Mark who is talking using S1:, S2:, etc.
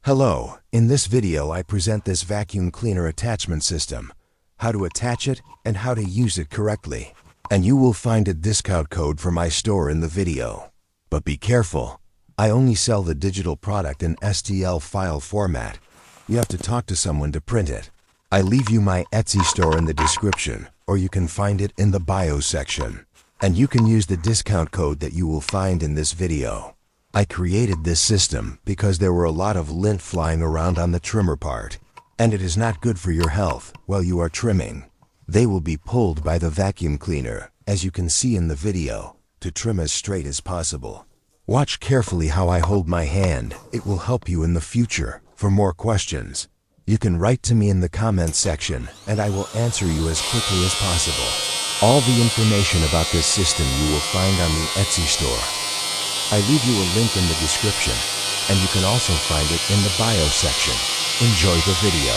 S1: Hello, in this video I present this vacuum cleaner attachment system, how to attach it and how to use it correctly. And you will find a discount code for my store in the video. But be careful, I only sell the digital product in STL file format. You have to talk to someone to print it. I leave you my Etsy store in the description, or you can find it in the bio section. And you can use the discount code that you will find in this video. I created this system because there were a lot of lint flying around on the trimmer part, and it is not good for your health while you are trimming. They will be pulled by the vacuum cleaner, as you can see in the video, to trim as straight as possible. Watch carefully how I hold my hand. It will help you in the future. For more questions, you can write to me in the comments section, and I will answer you as quickly as possible. All the information about this system you will find on the Etsy store. I leave you a link in the description, and you can also find it in the bio section. Enjoy the video.